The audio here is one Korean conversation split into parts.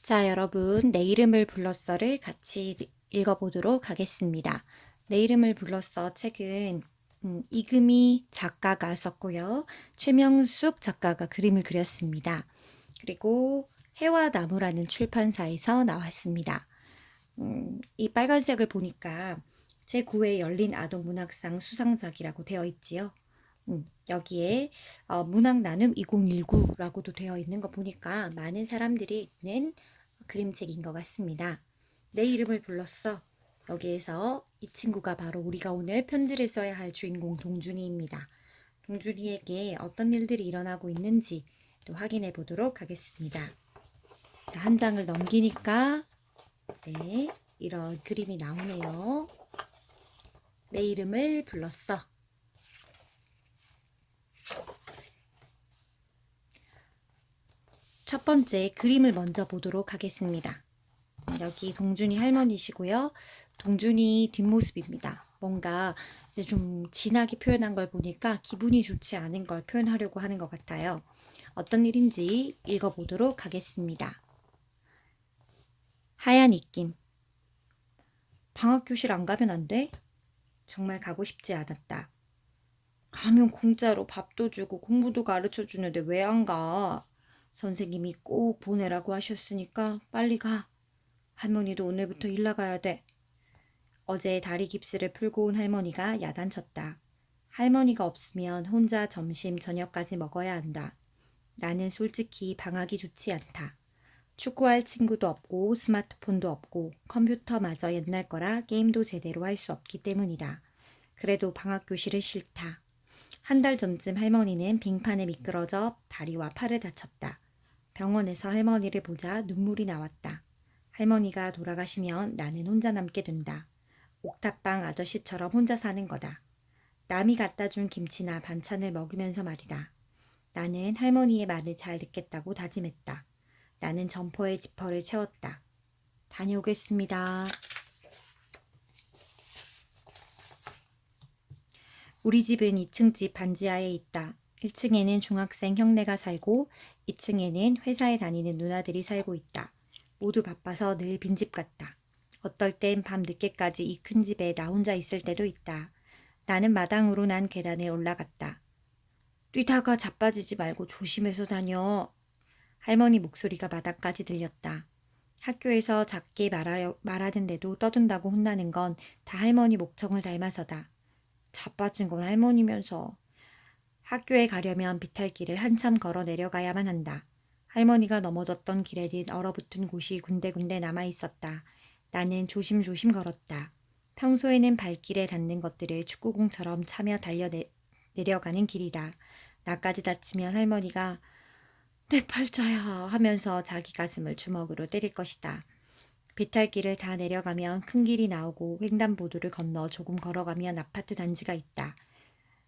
자, 여러분, 내 이름을 불렀어를 같이 읽어보도록 하겠습니다. 내 이름을 불렀어 책은 이금희 작가가 썼고요. 최명숙 작가가 그림을 그렸습니다. 그리고 해와 나무라는 출판사에서 나왔습니다. 이 빨간색을 보니까 제9회 열린 아동문학상 수상작이라고 되어 있지요. 여기에 문학 나눔 2019라고도 되어 있는 거 보니까 많은 사람들이 읽는 그림책인 것 같습니다. 내 이름을 불렀어. 여기에서 이 친구가 바로 우리가 오늘 편지를 써야 할 주인공 동준이입니다. 동준이에게 어떤 일들이 일어나고 있는지 또 확인해 보도록 하겠습니다. 자, 한 장을 넘기니까 네, 이런 그림이 나오네요. 내 이름을 불렀어. 첫 번째 그림을 먼저 보도록 하겠습니다. 여기 동준이 할머니시고요. 동준이 뒷모습입니다. 뭔가 좀 진하게 표현한 걸 보니까 기분이 좋지 않은 걸 표현하려고 하는 것 같아요. 어떤 일인지 읽어보도록 하겠습니다. 하얀 입김. 방학교실 안 가면 안 돼? 정말 가고 싶지 않았다. 가면 공짜로 밥도 주고 공부도 가르쳐 주는데 왜 안 가? 선생님이 꼭 보내라고 하셨으니까 빨리 가. 할머니도 오늘부터 일 나가야 돼. 어제 다리 깁스를 풀고 온 할머니가 야단쳤다. 할머니가 없으면 혼자 점심, 저녁까지 먹어야 한다. 나는 솔직히 방학이 좋지 않다. 축구할 친구도 없고 스마트폰도 없고 컴퓨터마저 옛날 거라 게임도 제대로 할 수 없기 때문이다. 그래도 방학 교실은 싫다. 한 달 전쯤 할머니는 빙판에 미끄러져 다리와 팔을 다쳤다. 병원에서 할머니를 보자 눈물이 나왔다. 할머니가 돌아가시면 나는 혼자 남게 된다. 옥탑방 아저씨처럼 혼자 사는 거다. 남이 갖다 준 김치나 반찬을 먹으면서 말이다. 나는 할머니의 말을 잘 듣겠다고 다짐했다. 나는 점퍼에 지퍼를 채웠다. 다녀오겠습니다. 우리 집은 2층 집 반지하에 있다. 1층에는 중학생 형네가 살고 2층에는 회사에 다니는 누나들이 살고 있다. 모두 바빠서 늘 빈집 같다. 어떨 땐 밤 늦게까지 이 큰 집에 나 혼자 있을 때도 있다. 나는 마당으로 난 계단에 올라갔다. 뛰다가 자빠지지 말고 조심해서 다녀. 할머니 목소리가 마당까지 들렸다. 학교에서 작게 말하는데도 떠든다고 혼나는 건 다 할머니 목청을 닮아서다. 자빠진 건 할머니면서. 학교에 가려면 비탈길을 한참 걸어 내려가야만 한다. 할머니가 넘어졌던 길에는 얼어붙은 곳이 군데군데 남아있었다. 나는 조심조심 걸었다. 평소에는 발길에 닿는 것들을 축구공처럼 차며 내려가는 길이다. 나까지 다치면 할머니가 내 팔자야 하면서 자기 가슴을 주먹으로 때릴 것이다. 비탈길을 다 내려가면 큰 길이 나오고 횡단보도를 건너 조금 걸어가면 아파트 단지가 있다.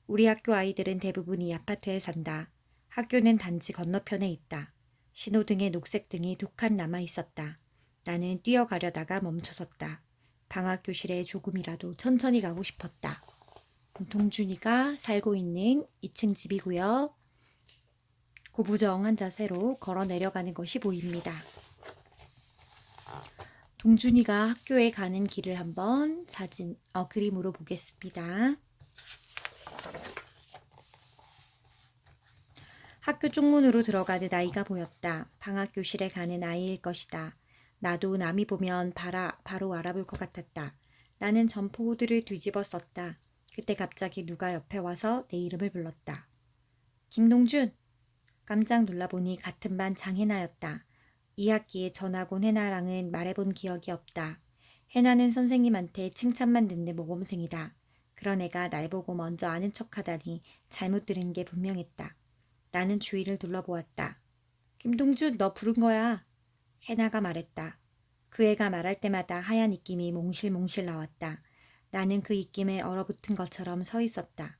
우리 학교 아이들은 대부분 이 아파트에 산다. 학교는 단지 건너편에 있다. 신호등에 녹색등이 두 칸 남아 있었다. 나는 뛰어가려다가 멈춰섰다. 방학 교실에 조금이라도 천천히 가고 싶었다. 동준이가 살고 있는 2층 집이고요. 구부정한 자세로 걸어 내려가는 것이 보입니다. 동준이가 학교에 가는 길을 한번 그림으로 보겠습니다. 학교 쪽문으로 들어가는 아이가 보였다. 방학 교실에 가는 아이일 것이다. 나도 남이 보면 바로 알아볼 것 같았다. 나는 점포 후드를 뒤집어 썼다. 그때 갑자기 누가 옆에 와서 내 이름을 불렀다. 김동준! 깜짝 놀라보니 같은 반 장혜나였다. 2학기에 전학 온 해나랑은 말해본 기억이 없다. 해나는 선생님한테 칭찬만 듣는 모범생이다. 그런 애가 날 보고 먼저 아는 척하다니 잘못 들은 게 분명했다. 나는 주위를 둘러보았다. 김동준, 너 부른 거야. 해나가 말했다. 그 애가 말할 때마다 하얀 입김이 몽실몽실 나왔다. 나는 그 입김에 얼어붙은 것처럼 서 있었다.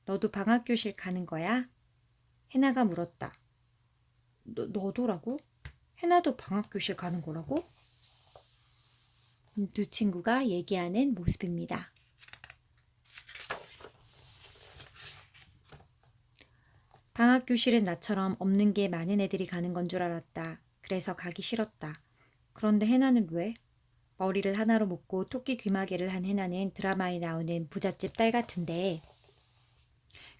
너도 방학교실 가는 거야? 해나가 물었다. 너도라고? 해나도 방학교실 가는 거라고? 두 친구가 얘기하는 모습입니다. 방학교실은 나처럼 없는 게 많은 애들이 가는 건 줄 알았다. 그래서 가기 싫었다. 그런데 해나는 왜? 머리를 하나로 묶고 토끼 귀마개를 한 해나는 드라마에 나오는 부잣집 딸 같은데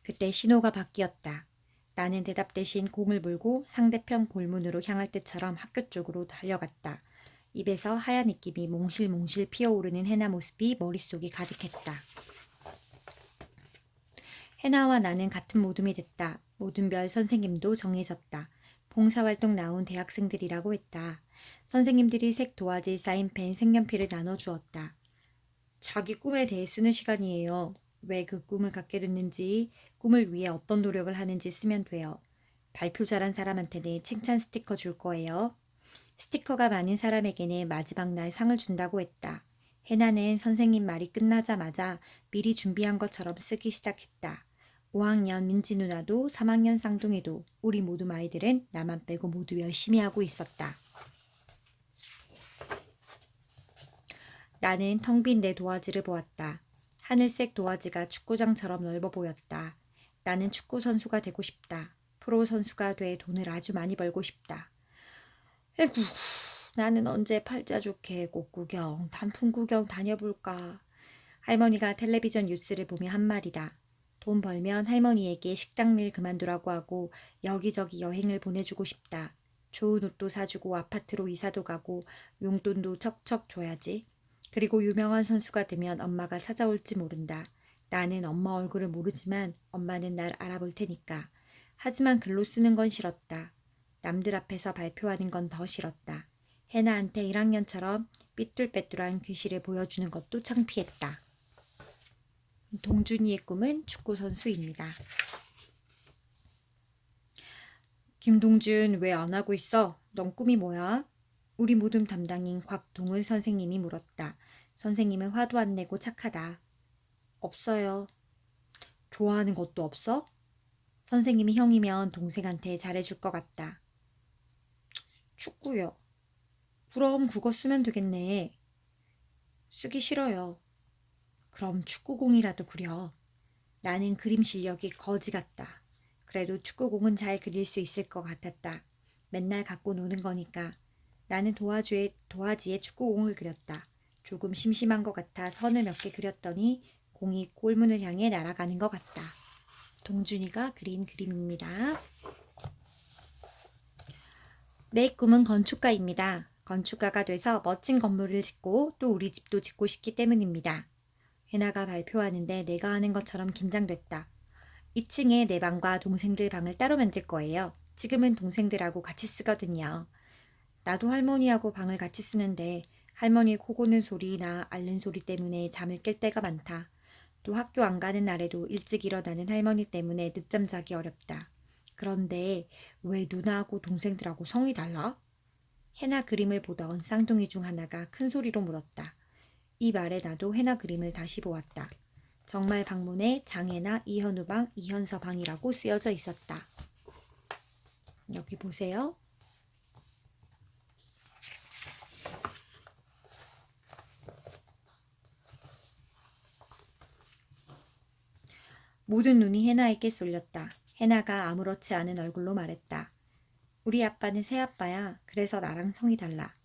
그때 신호가 바뀌었다. 나는 대답 대신 공을 물고 상대편 골문으로 향할 때처럼 학교 쪽으로 달려갔다. 입에서 하얀 입김이 몽실몽실 피어오르는 해나 모습이 머릿속에 가득했다. 해나와 나는 같은 모둠이 됐다. 모둠별 선생님도 정해졌다. 봉사활동 나온 대학생들이라고 했다. 선생님들이 색 도화지, 사인펜, 색연필을 나눠주었다. 자기 꿈에 대해 쓰는 시간이에요. 왜 그 꿈을 갖게 됐는지, 꿈을 위해 어떤 노력을 하는지 쓰면 돼요. 발표 잘한 사람한테는 칭찬 스티커 줄 거예요. 스티커가 많은 사람에게는 마지막 날 상을 준다고 했다. 해나는 선생님 말이 끝나자마자 미리 준비한 것처럼 쓰기 시작했다. 5학년 민지 누나도 3학년 쌍둥이도 우리 모두 아이들은 나만 빼고 모두 열심히 하고 있었다. 나는 텅 빈 내 도화지를 보았다. 하늘색 도화지가 축구장처럼 넓어 보였다. 나는 축구 선수가 되고 싶다. 프로 선수가 돼 돈을 아주 많이 벌고 싶다. 에구, 나는 언제 팔자 좋게 꽃 구경, 단풍 구경 다녀볼까? 할머니가 텔레비전 뉴스를 보며 한 말이다. 돈 벌면 할머니에게 식당 일 그만두라고 하고 여기저기 여행을 보내주고 싶다. 좋은 옷도 사주고 아파트로 이사도 가고 용돈도 척척 줘야지. 그리고 유명한 선수가 되면 엄마가 찾아올지 모른다. 나는 엄마 얼굴을 모르지만 엄마는 날 알아볼 테니까. 하지만 글로 쓰는 건 싫었다. 남들 앞에서 발표하는 건 더 싫었다. 해나한테 1학년처럼 삐뚤빼뚤한 글씨를 보여주는 것도 창피했다. 동준이의 꿈은 축구선수입니다. 김동준 왜 안 하고 있어? 넌 꿈이 뭐야? 우리 모둠 담당인 곽동은 선생님이 물었다. 선생님은 화도 안 내고 착하다. 없어요. 좋아하는 것도 없어? 선생님이 형이면 동생한테 잘해줄 것 같다. 축구요. 그럼 그거 쓰면 되겠네. 쓰기 싫어요. 그럼 축구공이라도 그려. 나는 그림 실력이 거지 같다. 그래도 축구공은 잘 그릴 수 있을 것 같았다. 맨날 갖고 노는 거니까. 나는 도화지에 축구공을 그렸다. 조금 심심한 것 같아 선을 몇 개 그렸더니 공이 골문을 향해 날아가는 것 같다. 동준이가 그린 그림입니다. 내 꿈은 건축가입니다. 건축가가 돼서 멋진 건물을 짓고 또 우리 집도 짓고 싶기 때문입니다. 해나가 발표하는데 내가 하는 것처럼 긴장됐다. 2층에 내 방과 동생들 방을 따로 만들 거예요. 지금은 동생들하고 같이 쓰거든요. 나도 할머니하고 방을 같이 쓰는데 할머니 코 고는 소리나 앓는 소리 때문에 잠을 깰 때가 많다. 또 학교 안 가는 날에도 일찍 일어나는 할머니 때문에 늦잠 자기 어렵다. 그런데 왜 누나하고 동생들하고 성이 달라? 해나 그림을 보던 쌍둥이 중 하나가 큰 소리로 물었다. 이 말에 나도 해나 그림을 다시 보았다. 정말 방문에 장해나 이현우 방, 이현서 방이라고 쓰여져 있었다. 여기 보세요. 모든 눈이 해나에게 쏠렸다. 해나가 아무렇지 않은 얼굴로 말했다. 우리 아빠는 새아빠야. 그래서 나랑 성이 달라.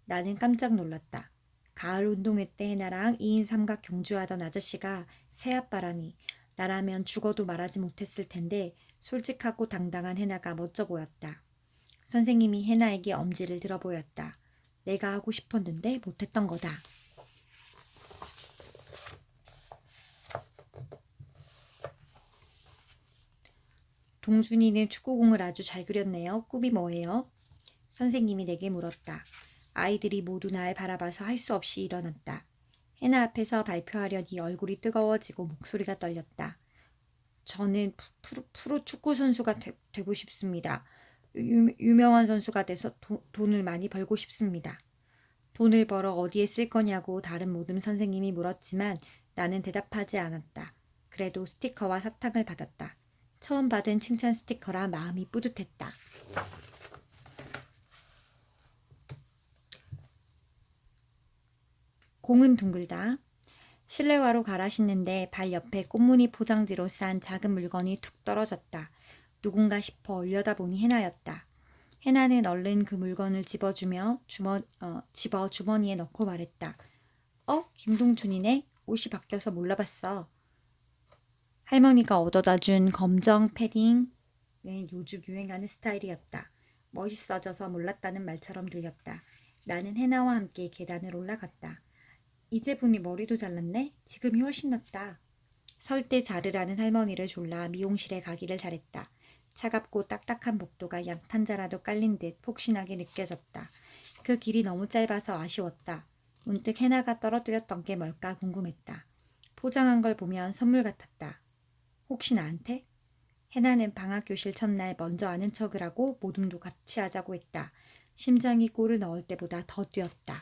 나는 깜짝 놀랐다. 가을 운동회 때 해나랑 2인 삼각 경주하던 아저씨가 새아빠라니. 나라면 죽어도 말하지 못했을 텐데 솔직하고 당당한 해나가 멋져 보였다. 선생님이 해나에게 엄지를 들어 보였다. 내가 하고 싶었는데 못했던 거다. 동준이는 축구공을 아주 잘 그렸네요. 꿈이 뭐예요? 선생님이 내게 물었다. 아이들이 모두 날 바라봐서 할 수 없이 일어났다. 해나 앞에서 발표하려니 얼굴이 뜨거워지고 목소리가 떨렸다. 저는 프로 축구 선수가 되고 싶습니다. 유명한 선수가 돼서 돈을 많이 벌고 싶습니다. 돈을 벌어 어디에 쓸 거냐고 다른 모든 선생님이 물었지만 나는 대답하지 않았다. 그래도 스티커와 사탕을 받았다. 처음 받은 칭찬 스티커라 마음이 뿌듯했다. 공은 둥글다. 실내화로 갈아 신는데 발 옆에 꽃무늬 포장지로 싼 작은 물건이 툭 떨어졌다. 누군가 싶어 올려다보니 해나였다. 해나는 얼른 그 물건을 집어 주머니에 넣고 말했다. 김동준이네. 옷이 바뀌어서 몰라봤어. 할머니가 얻어다 준 검정 패딩은 요즘 유행하는 스타일이었다. 멋있어져서 몰랐다는 말처럼 들렸다. 나는 해나와 함께 계단을 올라갔다. 이제 보니 머리도 잘랐네? 지금이 훨씬 낫다. 설 때 자르라는 할머니를 졸라 미용실에 가기를 잘했다. 차갑고 딱딱한 복도가 양탄자라도 깔린 듯 폭신하게 느껴졌다. 그 길이 너무 짧아서 아쉬웠다. 문득 해나가 떨어뜨렸던 게 뭘까 궁금했다. 포장한 걸 보면 선물 같았다. 혹시 나한테? 해나는 방학교실 첫날 먼저 아는 척을 하고 모둠도 같이 하자고 했다. 심장이 골을 넣을 때보다 더 뛰었다.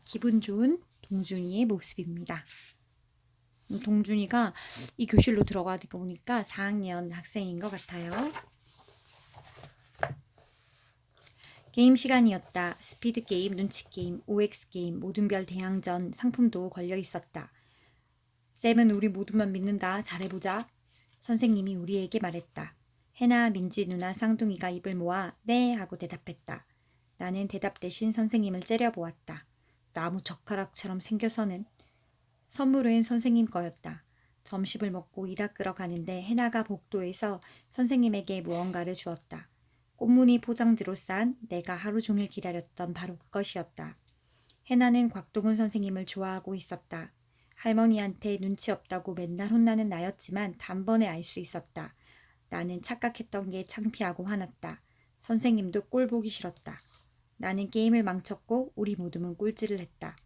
기분 좋은 동준이의 모습입니다. 동준이가 이 교실로 들어가니까 보니까 4학년 학생인 것 같아요. 게임 시간이었다. 스피드 게임, 눈치 게임, OX 게임, 모든 별 대항전 상품도 걸려 있었다. 쌤은 우리 모두만 믿는다. 잘해보자. 선생님이 우리에게 말했다. 해나, 민지, 누나, 쌍둥이가 입을 모아 네 하고 대답했다. 나는 대답 대신 선생님을 째려보았다. 나무 젓가락처럼 생겨서는. 선물은 선생님 거였다. 점심을 먹고 이다 끌어 가는데 해나가 복도에서 선생님에게 무언가를 주었다. 꽃무늬 포장지로 싼 내가 하루 종일 기다렸던 바로 그것이었다. 해나는 곽동훈 선생님을 좋아하고 있었다. 할머니한테 눈치 없다고 맨날 혼나는 나였지만 단번에 알 수 있었다. 나는 착각했던 게 창피하고 화났다. 선생님도 꼴 보기 싫었다. 나는 게임을 망쳤고 우리 모두는 꼴찌를 했다.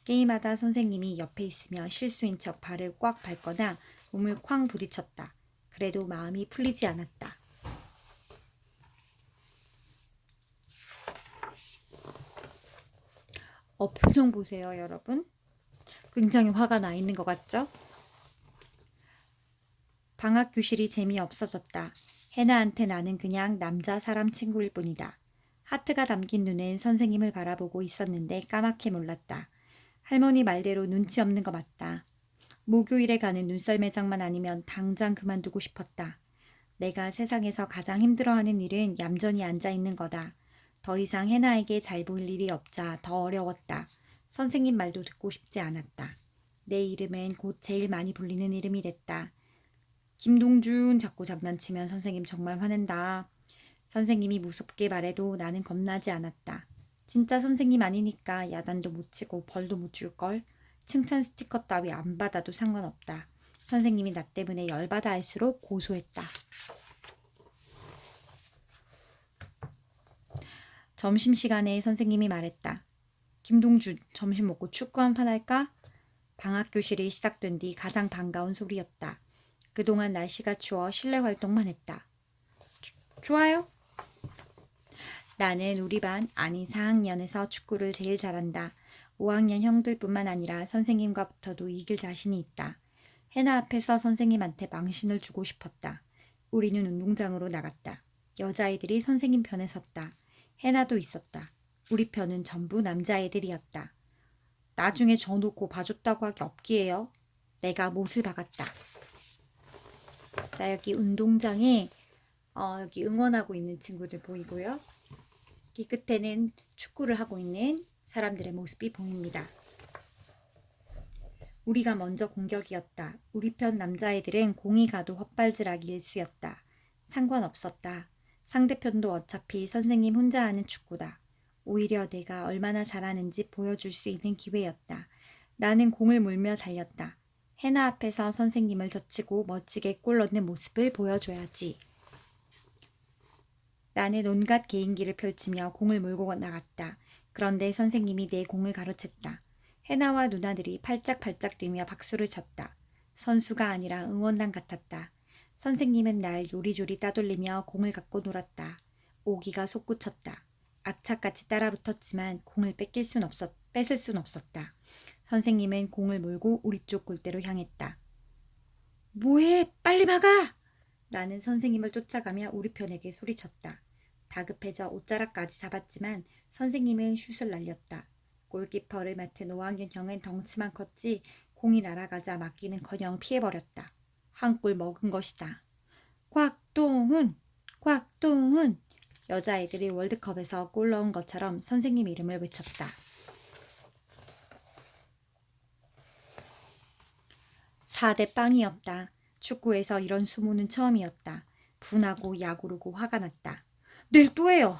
게임하다 선생님이 옆에 있으며 실수인 척 발을 꽉 밟거나 몸을 쾅 부딪혔다. 그래도 마음이 풀리지 않았다. 표정 보세요, 여러분. 굉장히 화가 나 있는 것 같죠? 방학 교실이 재미없어졌다. 해나한테 나는 그냥 남자 사람 친구일 뿐이다. 하트가 담긴 눈은 선생님을 바라보고 있었는데 까맣게 몰랐다. 할머니 말대로 눈치 없는 거 맞다. 목요일에 가는 눈썰 매장만 아니면 당장 그만두고 싶었다. 내가 세상에서 가장 힘들어하는 일은 얌전히 앉아있는 거다. 더 이상 해나에게 잘 보일 일이 없자 더 어려웠다. 선생님 말도 듣고 싶지 않았다. 내 이름은 곧 제일 많이 불리는 이름이 됐다. 김동준 자꾸 장난치면 선생님 정말 화낸다. 선생님이 무섭게 말해도 나는 겁나지 않았다. 진짜 선생님 아니니까 야단도 못 치고 벌도 못 줄걸. 칭찬 스티커 따위 안 받아도 상관없다. 선생님이 나 때문에 열받아 할수록 고소했다. 점심시간에 선생님이 말했다. 김동준, 점심 먹고 축구 한 판 할까? 방학교실이 시작된 뒤 가장 반가운 소리였다. 그동안 날씨가 추워 실내 활동만 했다. 좋아요. 나는 우리 반, 아니 4학년에서 축구를 제일 잘한다. 5학년 형들뿐만 아니라 선생님과 붙어도 이길 자신이 있다. 해나 앞에서 선생님한테 망신을 주고 싶었다. 우리는 운동장으로 나갔다. 여자애들이 선생님 편에 섰다. 해나도 있었다. 우리 편은 전부 남자애들이었다. 나중에 저 놓고 봐줬다고 하기 없기에요. 내가 못을 박았다. 자, 여기 운동장에 여기 응원하고 있는 친구들 보이고요. 이 끝에는 축구를 하고 있는 사람들의 모습이 보입니다. 우리가 먼저 공격이었다. 우리 편 남자애들은 공이 가도 헛발질하기 일쑤였다. 상관없었다. 상대편도 어차피 선생님 혼자 하는 축구다. 오히려 내가 얼마나 잘하는지 보여줄 수 있는 기회였다. 나는 공을 물며 달렸다. 해나 앞에서 선생님을 젖히고 멋지게 골 넣는 모습을 보여줘야지. 나는 온갖 개인기를 펼치며 공을 몰고 나갔다. 그런데 선생님이 내 공을 가로챘다. 해나와 누나들이 팔짝팔짝 뛰며 박수를 쳤다. 선수가 아니라 응원단 같았다. 선생님은 날 요리조리 따돌리며 공을 갖고 놀았다. 오기가 솟구쳤다. 악착같이 따라붙었지만 공을 뺏을 순 없었다. 선생님은 공을 몰고 우리 쪽 골대로 향했다. 뭐해? 빨리 막아! 나는 선생님을 쫓아가며 우리 편에게 소리쳤다. 다급해져 옷자락까지 잡았지만 선생님은 슛을 날렸다. 골키퍼를 맡은 5학년 형은 덩치만 컸지 공이 날아가자 막기는커녕 피해버렸다. 한 골 먹은 것이다. 곽동훈! 곽동훈! 여자애들이 월드컵에서 골 넣은 것처럼 선생님 이름을 외쳤다. 4대 빵이었다. 축구에서 이런 수모는 처음이었다. 분하고 야구르고 화가 났다. 내일 또 해요.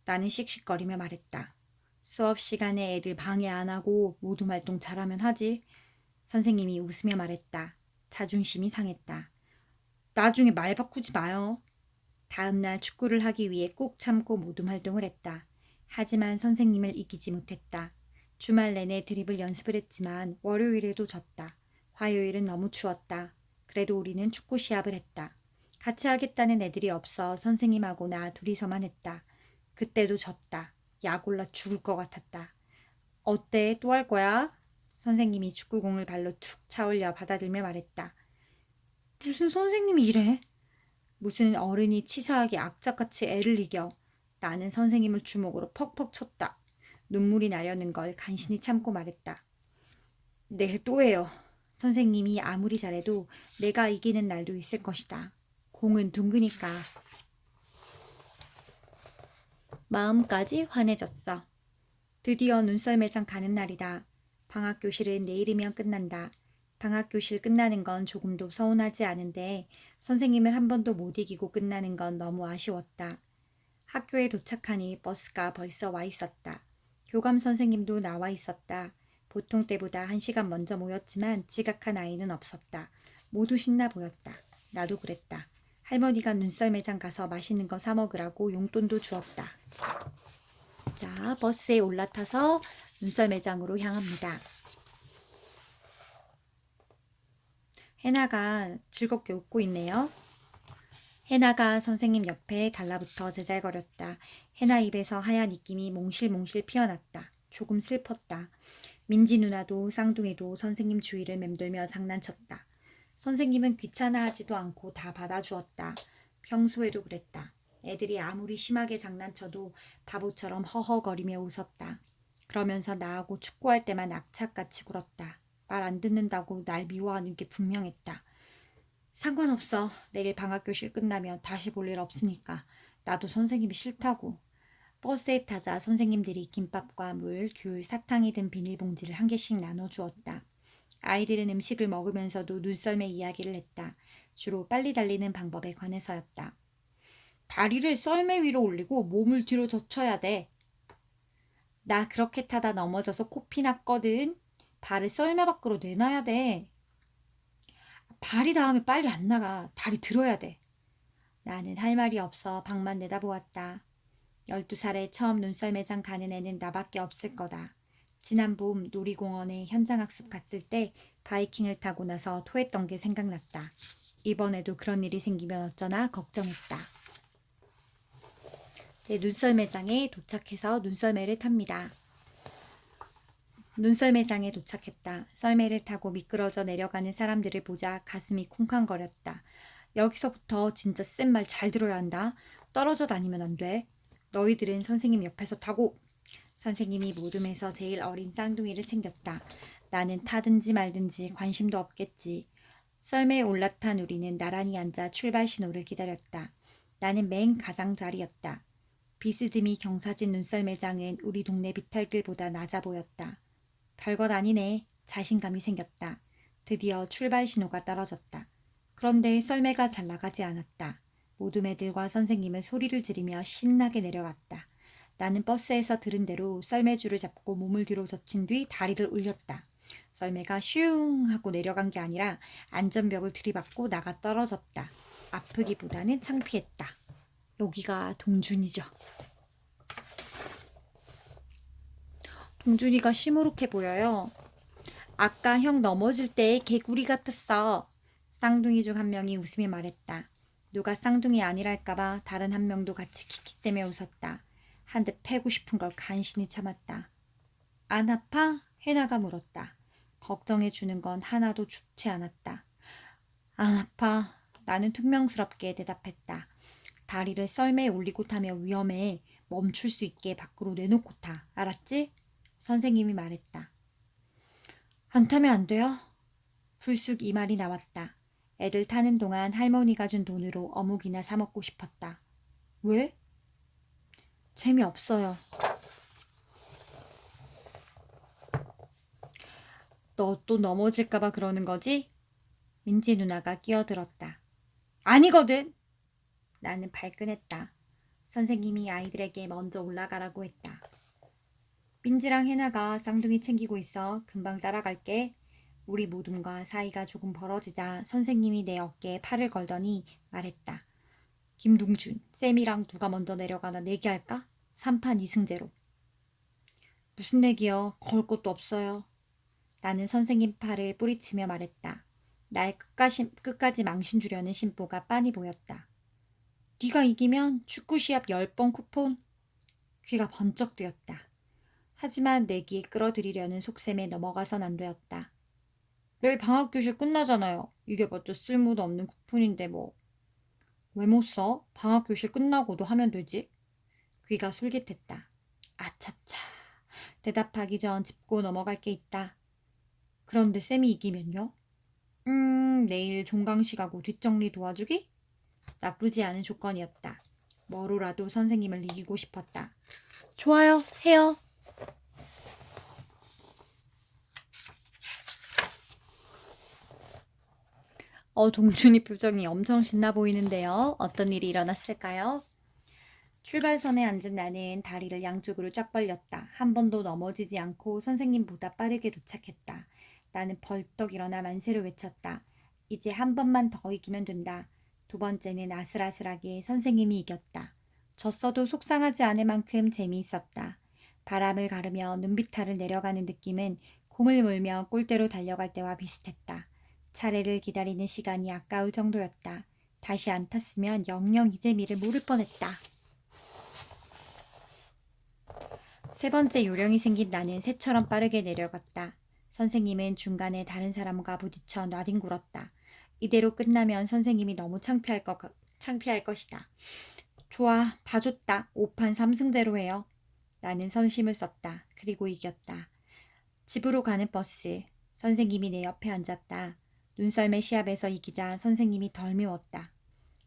나는 씩씩거리며 말했다. 수업 시간에 애들 방해 안 하고 모둠 활동 잘하면 하지. 선생님이 웃으며 말했다. 자존심이 상했다. 나중에 말 바꾸지 마요. 다음 날 축구를 하기 위해 꾹 참고 모둠 활동을 했다. 하지만 선생님을 이기지 못했다. 주말 내내 드립을 연습을 했지만 월요일에도 졌다. 화요일은 너무 추웠다. 그래도 우리는 축구 시합을 했다. 같이 하겠다는 애들이 없어 선생님하고 나 둘이서만 했다. 그때도 졌다. 약 올라 죽을 것 같았다. 어때? 또 할 거야? 선생님이 축구공을 발로 툭 차올려 받아들며 말했다. 무슨 선생님이 이래? 무슨 어른이 치사하게 악착같이 애를 이겨. 나는 선생님을 주먹으로 퍽퍽 쳤다. 눈물이 나려는 걸 간신히 참고 말했다. 내일 또 해요. 선생님이 아무리 잘해도 내가 이기는 날도 있을 것이다. 공은 둥그니까. 마음까지 환해졌어. 드디어 눈썰매장 가는 날이다. 방학교실은 내일이면 끝난다. 방학교실 끝나는 건 조금도 서운하지 않은데 선생님을 한 번도 못 이기고 끝나는 건 너무 아쉬웠다. 학교에 도착하니 버스가 벌써 와 있었다. 교감 선생님도 나와 있었다. 보통 때보다 1시간 먼저 모였지만 지각한 아이는 없었다. 모두 신나 보였다. 나도 그랬다. 할머니가 눈썰매장 가서 맛있는 거 사 먹으라고 용돈도 주었다. 자, 버스에 올라타서 눈썰매장으로 향합니다. 해나가 즐겁게 웃고 있네요. 해나가 선생님 옆에 달라붙어 제잘거렸다. 해나 입에서 하얀 입김이 몽실몽실 피어났다. 조금 슬펐다. 민지 누나도 쌍둥이도 선생님 주위를 맴돌며 장난쳤다. 선생님은 귀찮아하지도 않고 다 받아주었다. 평소에도 그랬다. 애들이 아무리 심하게 장난쳐도 바보처럼 허허거리며 웃었다. 그러면서 나하고 축구할 때만 악착같이 굴었다. 말 안 듣는다고 날 미워하는 게 분명했다. 상관없어. 내일 방학교실 끝나면 다시 볼 일 없으니까. 나도 선생님이 싫다고. 버스에 타자 선생님들이 김밥과 물, 귤, 사탕이 든 비닐봉지를 한 개씩 나눠주었다. 아이들은 음식을 먹으면서도 눈썰매 이야기를 했다. 주로 빨리 달리는 방법에 관해서였다. 다리를 썰매 위로 올리고 몸을 뒤로 젖혀야 돼. 나 그렇게 타다 넘어져서 코피 났거든. 발을 썰매 밖으로 내놔야 돼. 발이 닿으면 빨리 안 나가. 다리 들어야 돼. 나는 할 말이 없어 방만 내다보았다. 12살에 처음 눈썰매장 가는 애는 나밖에 없을 거다. 지난 봄 놀이공원에 현장학습 갔을 때 바이킹을 타고 나서 토했던 게 생각났다. 이번에도 그런 일이 생기면 어쩌나 걱정했다. 눈썰매장에 도착해서 눈썰매를 탑니다. 눈썰매장에 도착했다. 썰매를 타고 미끄러져 내려가는 사람들을 보자 가슴이 쿵쾅거렸다. 여기서부터 진짜 센 말 잘 들어야 한다. 떨어져 다니면 안 돼. 너희들은 선생님 옆에서 타고. 선생님이 모둠에서 제일 어린 쌍둥이를 챙겼다. 나는 타든지 말든지 관심도 없겠지. 썰매에 올라탄 우리는 나란히 앉아 출발 신호를 기다렸다. 나는 맨 가장자리였다. 비스듬히 경사진 눈썰매장은 우리 동네 비탈길보다 낮아 보였다. 별것 아니네. 자신감이 생겼다. 드디어 출발 신호가 떨어졌다. 그런데 썰매가 잘 나가지 않았다. 모든 애들과 선생님은 소리를 지르며 신나게 내려왔다. 나는 버스에서 들은 대로 썰매줄을 잡고 몸을 뒤로 젖힌 뒤 다리를 올렸다. 썰매가 슝 하고 내려간 게 아니라 안전벽을 들이받고 나가 떨어졌다. 아프기보다는 창피했다. 여기가 동준이죠. 동준이가 시무룩해 보여요. 아까 형 넘어질 때 개구리 같았어. 쌍둥이 중 한 명이 웃으며 말했다. 누가 쌍둥이 아니랄까봐 다른 한 명도 같이 킥킥대며 웃었다. 한 대 패고 싶은 걸 간신히 참았다. 안 아파? 해나가 물었다. 걱정해 주는 건 하나도 좋지 않았다. 안 아파. 나는 퉁명스럽게 대답했다. 다리를 썰매에 올리고 타면 위험해. 멈출 수 있게 밖으로 내놓고 타. 알았지? 선생님이 말했다. 안 타면 안 돼요? 불쑥 이 말이 나왔다. 애들 타는 동안 할머니가 준 돈으로 어묵이나 사 먹고 싶었다. 왜? 재미없어요. 너 또 넘어질까봐 그러는 거지? 민지 누나가 끼어들었다. 아니거든! 나는 발끈했다. 선생님이 아이들에게 먼저 올라가라고 했다. 민지랑 해나가 쌍둥이 챙기고 있어. 금방 따라갈게. 우리 모둠과 사이가 조금 벌어지자 선생님이 내 어깨에 팔을 걸더니 말했다. 김동준, 쌤이랑 누가 먼저 내려가나 내기할까? 3판 2승제로. 무슨 내기요? 걸 것도 없어요. 나는 선생님 팔을 뿌리치며 말했다. 날 끝까지 망신 주려는 심보가 빤히 보였다. 네가 이기면 축구 시합 10번 쿠폰? 귀가 번쩍 뜨였다. 하지만 내기에 끌어들이려는 속셈에 넘어가선 안 되었다. 내일 방학교실 끝나잖아요. 이게 뭐죠? 쓸모도 없는 쿠폰인데 뭐. 왜 못 써? 방학교실 끝나고도 하면 되지. 귀가 솔깃했다. 아차차. 대답하기 전 짚고 넘어갈 게 있다. 그런데 쌤이 이기면요? 내일 종강식하고 뒷정리 도와주기? 나쁘지 않은 조건이었다. 뭐로라도 선생님을 이기고 싶었다. 좋아요, 해요. 동준이 표정이 엄청 신나 보이는데요. 어떤 일이 일어났을까요? 출발선에 앉은 나는 다리를 양쪽으로 쫙 벌렸다. 한 번도 넘어지지 않고 선생님보다 빠르게 도착했다. 나는 벌떡 일어나 만세를 외쳤다. 이제 한 번만 더 이기면 된다. 두 번째는 아슬아슬하게 선생님이 이겼다. 졌어도 속상하지 않을 만큼 재미있었다. 바람을 가르며 눈비탈을 내려가는 느낌은 곰을 물며 꼴대로 달려갈 때와 비슷했다. 차례를 기다리는 시간이 아까울 정도였다. 다시 안 탔으면 영영 이 재미를 모를 뻔했다. 세 번째 요령이 생긴 나는 새처럼 빠르게 내려갔다. 선생님은 중간에 다른 사람과 부딪혀 나뒹굴었다. 이대로 끝나면 선생님이 너무 창피할 것이다. 좋아, 봐줬다. 5판 3승제로 해요. 나는 선심을 썼다. 그리고 이겼다. 집으로 가는 버스. 선생님이 내 옆에 앉았다. 눈썰매 시합에서 이기자 선생님이 덜 미웠다.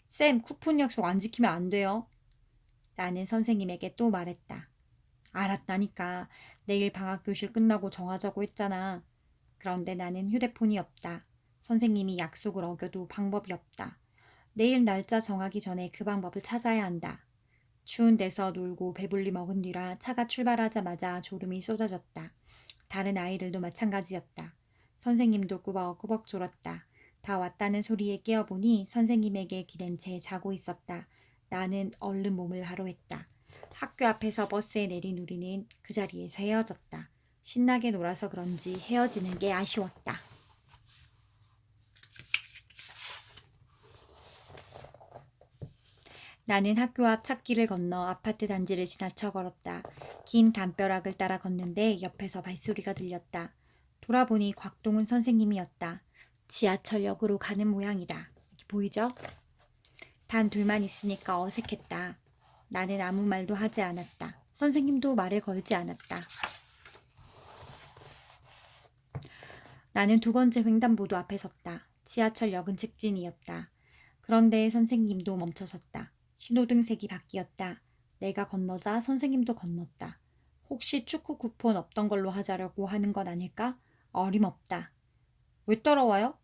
쌤, 쿠폰 약속 안 지키면 안 돼요. 나는 선생님에게 또 말했다. 알았다니까. 내일 방학교실 끝나고 정하자고 했잖아. 그런데 나는 휴대폰이 없다. 선생님이 약속을 어겨도 방법이 없다. 내일 날짜 정하기 전에 그 방법을 찾아야 한다. 추운 데서 놀고 배불리 먹은 뒤라 차가 출발하자마자 졸음이 쏟아졌다. 다른 아이들도 마찬가지였다. 선생님도 꾸벅꾸벅 졸았다. 다 왔다는 소리에 깨어보니 선생님에게 기댄 채 자고 있었다. 나는 얼른 몸을 바로했다. 학교 앞에서 버스에 내린 우리는 그 자리에서 헤어졌다. 신나게 놀아서 그런지 헤어지는 게 아쉬웠다. 나는 학교 앞 찻길을 건너 아파트 단지를 지나쳐 걸었다. 긴 담벼락을 따라 걷는데 옆에서 발소리가 들렸다. 돌아보니 곽동훈 선생님이었다. 지하철역으로 가는 모양이다. 보이죠? 단 둘만 있으니까 어색했다. 나는 아무 말도 하지 않았다. 선생님도 말을 걸지 않았다. 나는 두 번째 횡단보도 앞에 섰다. 지하철역은 직진이었다. 그런데 선생님도 멈춰섰다. 신호등색이 바뀌었다. 내가 건너자 선생님도 건넜다. 혹시 축구 쿠폰 없던 걸로 하자려고 하는 건 아닐까? 어림없다. 왜 따라와요?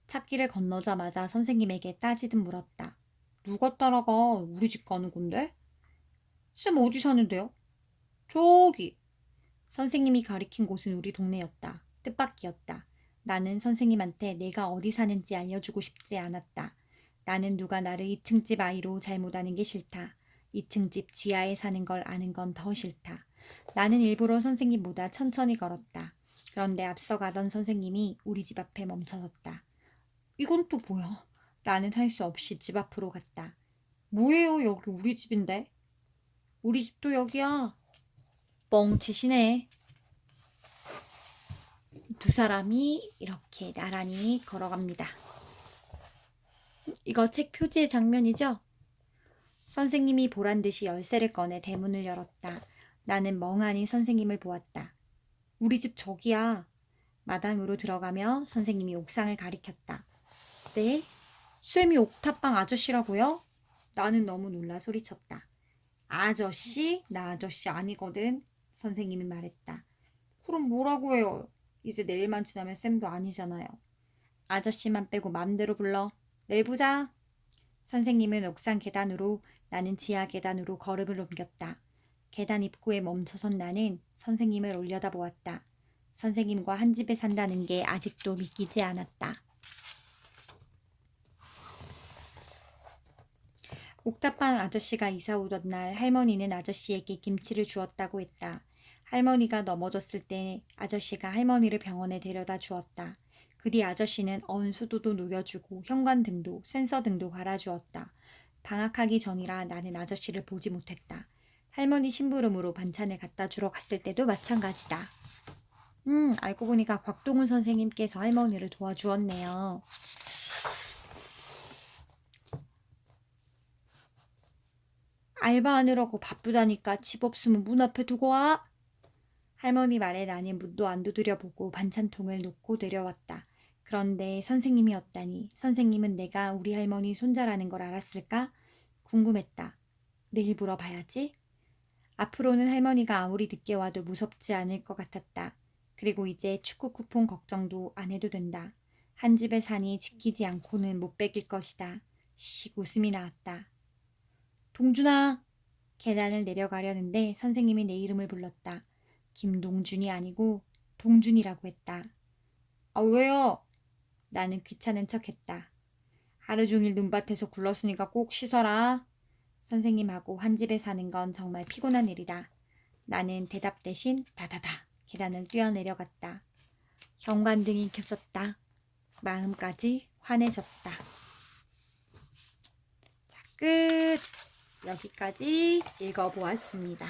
찾기를 건너자마자 선생님에게 따지듯 물었다. 누가 따라가? 우리 집 가는 건데? 쌤 어디 사는데요? 저기. 선생님이 가리킨 곳은 우리 동네였다. 뜻밖이었다. 나는 선생님한테 내가 어디 사는지 알려주고 싶지 않았다. 나는 누가 나를 2층 집 아이로 잘못 아는 게 싫다. 2층 집 지하에 사는 걸 아는 건 더 싫다. 나는 일부러 선생님보다 천천히 걸었다. 그런데 앞서가던 선생님이 우리 집 앞에 멈춰섰다. 이건 또 뭐야? 나는 할 수 없이 집 앞으로 갔다. 뭐예요? 여기 우리 집인데? 우리 집도 여기야. 뻥치시네. 두 사람이 이렇게 나란히 걸어갑니다. 이거 책 표지의 장면이죠? 선생님이 보란 듯이 열쇠를 꺼내 대문을 열었다. 나는 멍하니 선생님을 보았다. 우리 집 저기야. 마당으로 들어가며 선생님이 옥상을 가리켰다. 네? 쌤이 옥탑방 아저씨라고요? 나는 너무 놀라 소리쳤다. 아저씨? 나 아저씨 아니거든. 선생님이 말했다. 그럼 뭐라고 해요? 이제 내일만 지나면 쌤도 아니잖아요. 아저씨만 빼고 맘대로 불러. 내일 보자. 선생님은 옥상 계단으로, 나는 지하 계단으로 걸음을 옮겼다. 계단 입구에 멈춰선 나는 선생님을 올려다보았다. 선생님과 한 집에 산다는 게 아직도 믿기지 않았다. 옥탑방 아저씨가 이사 오던 날 할머니는 아저씨에게 김치를 주었다고 했다. 할머니가 넘어졌을 때 아저씨가 할머니를 병원에 데려다 주었다. 그 뒤 아저씨는 언수도도 녹여주고 현관등도 센서등도 갈아주었다. 방학하기 전이라 나는 아저씨를 보지 못했다. 할머니 심부름으로 반찬을 갖다 주러 갔을 때도 마찬가지다. 알고 보니까 곽동훈 선생님께서 할머니를 도와주었네요. 알바하느라고 바쁘다니까 집 없으면 문 앞에 두고 와. 할머니 말에 나는 문도 안 두드려보고 반찬통을 놓고 내려왔다. 그런데 선생님이었다니. 선생님은 내가 우리 할머니 손자라는 걸 알았을까? 궁금했다. 내일 물어봐야지. 앞으로는 할머니가 아무리 늦게 와도 무섭지 않을 것 같았다. 그리고 이제 축구 쿠폰 걱정도 안 해도 된다. 한 집에 사니 지키지 않고는 못 베길 것이다. 씩 웃음이 나왔다. 동준아! 계단을 내려가려는데 선생님이 내 이름을 불렀다. 김동준이 아니고 동준이라고 했다. 아, 왜요? 나는 귀찮은 척 했다. 하루 종일 눈밭에서 굴렀으니까 꼭 씻어라. 선생님하고 한 집에 사는 건 정말 피곤한 일이다. 나는 대답 대신 다다다 계단을 뛰어내려갔다. 현관등이 켜졌다. 마음까지 환해졌다. 자, 끝! 여기까지 읽어보았습니다.